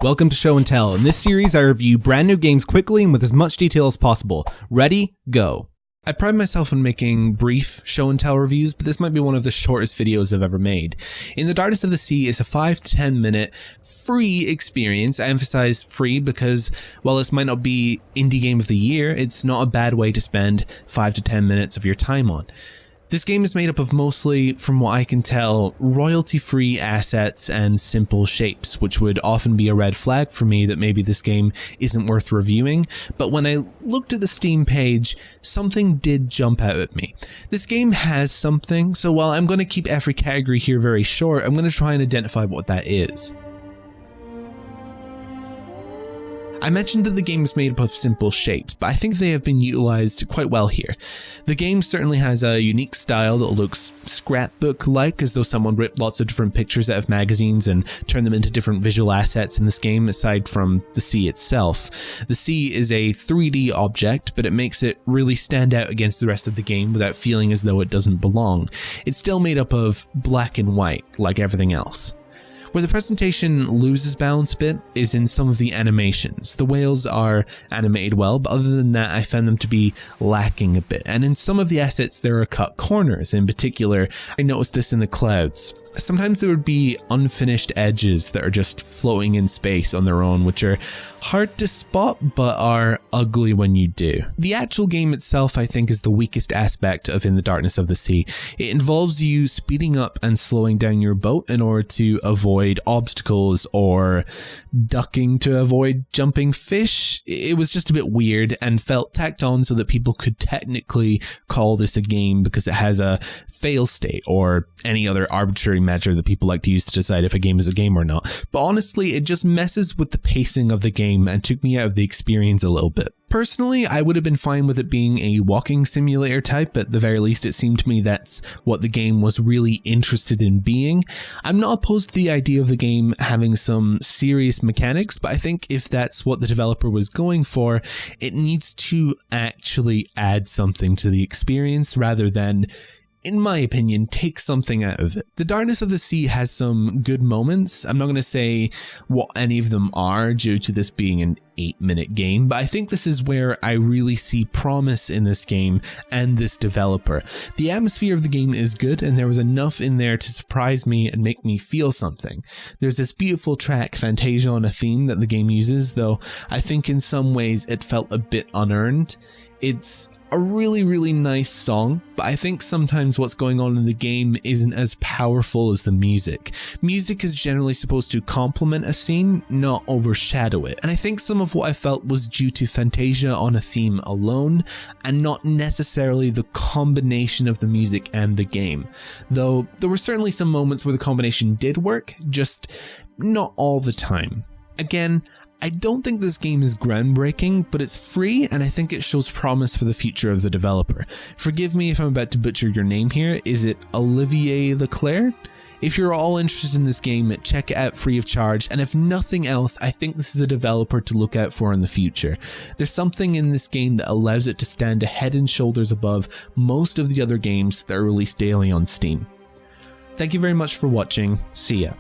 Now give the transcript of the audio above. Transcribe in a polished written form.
Welcome to Show and Tell. In this series, I review brand new games quickly and with as much detail as possible. Ready? Go. I pride myself on making brief show and tell reviews, but this might be one of the shortest videos I've ever made. In the Darkness of the Sea is a 5 to 10 minute free experience. I emphasize free because while this might not be indie game of the year, it's not a bad way to spend 5 to 10 minutes of your time on. This game is made up of mostly, from what I can tell, royalty-free assets and simple shapes, which would often be a red flag for me that maybe this game isn't worth reviewing, but when I looked at the Steam page, something did jump out at me. This game has something, so while I'm going to keep every category here very short, I'm going to try and identify what that is. I mentioned that the game is made up of simple shapes, but I think they have been utilized quite well here. The game certainly has a unique style that looks scrapbook-like, as though someone ripped lots of different pictures out of magazines and turned them into different visual assets in this game, aside from the sea itself. The sea is a 3D object, but it makes it really stand out against the rest of the game without feeling as though it doesn't belong. It's still made up of black and white, like everything else. Where the presentation loses balance a bit is in some of the animations. The whales are animated well, but other than that I found them to be lacking a bit. And in some of the assets there are cut corners. In particular, I noticed this in the clouds. Sometimes there would be unfinished edges that are just floating in space on their own, which are hard to spot but are ugly when you do. The actual game itself I think is the weakest aspect of In the Darkness of the Sea. It involves you speeding up and slowing down your boat in order to avoid obstacles or ducking to avoid jumping fish. It was just a bit weird and felt tacked on so that people could technically call this a game because it has a fail state or any other arbitrary measure that people like to use to decide if a game is a game or not. But honestly, it just messes with the pacing of the game and took me out of the experience a little bit. Personally, I would have been fine with it being a walking simulator type. At the very least, it seemed to me that's what the game was really interested in being. I'm not opposed to the idea of the game having some serious mechanics, but I think if that's what the developer was going for, it needs to actually add something to the experience rather than, in my opinion, take something out of it. The Darkness of the Sea has some good moments. I'm not going to say what any of them are due to this being an 8-minute game, but I think this is where I really see promise in this game and this developer. The atmosphere of the game is good, and there was enough in there to surprise me and make me feel something. There's this beautiful track, Fantasia on a Theme, that the game uses, though I think in some ways it felt a bit unearned. It's a really nice song, but I think sometimes what's going on in the game isn't as powerful as the music. Music is generally supposed to complement a scene, not overshadow it, and I think some of what I felt was due to Fantasia on a Theme alone, and not necessarily the combination of the music and the game. Though there were certainly some moments where the combination did work, just not all the time. Again, I don't think this game is groundbreaking, but it's free and I think it shows promise for the future of the developer. Forgive me if I'm about to butcher your name here. Is it Olivier Leclerc? If you're all interested in this game, check it out free of charge, and if nothing else, I think this is a developer to look out for in the future. There's something in this game that allows it to stand head and shoulders above most of the other games that are released daily on Steam. Thank you very much for watching. See ya.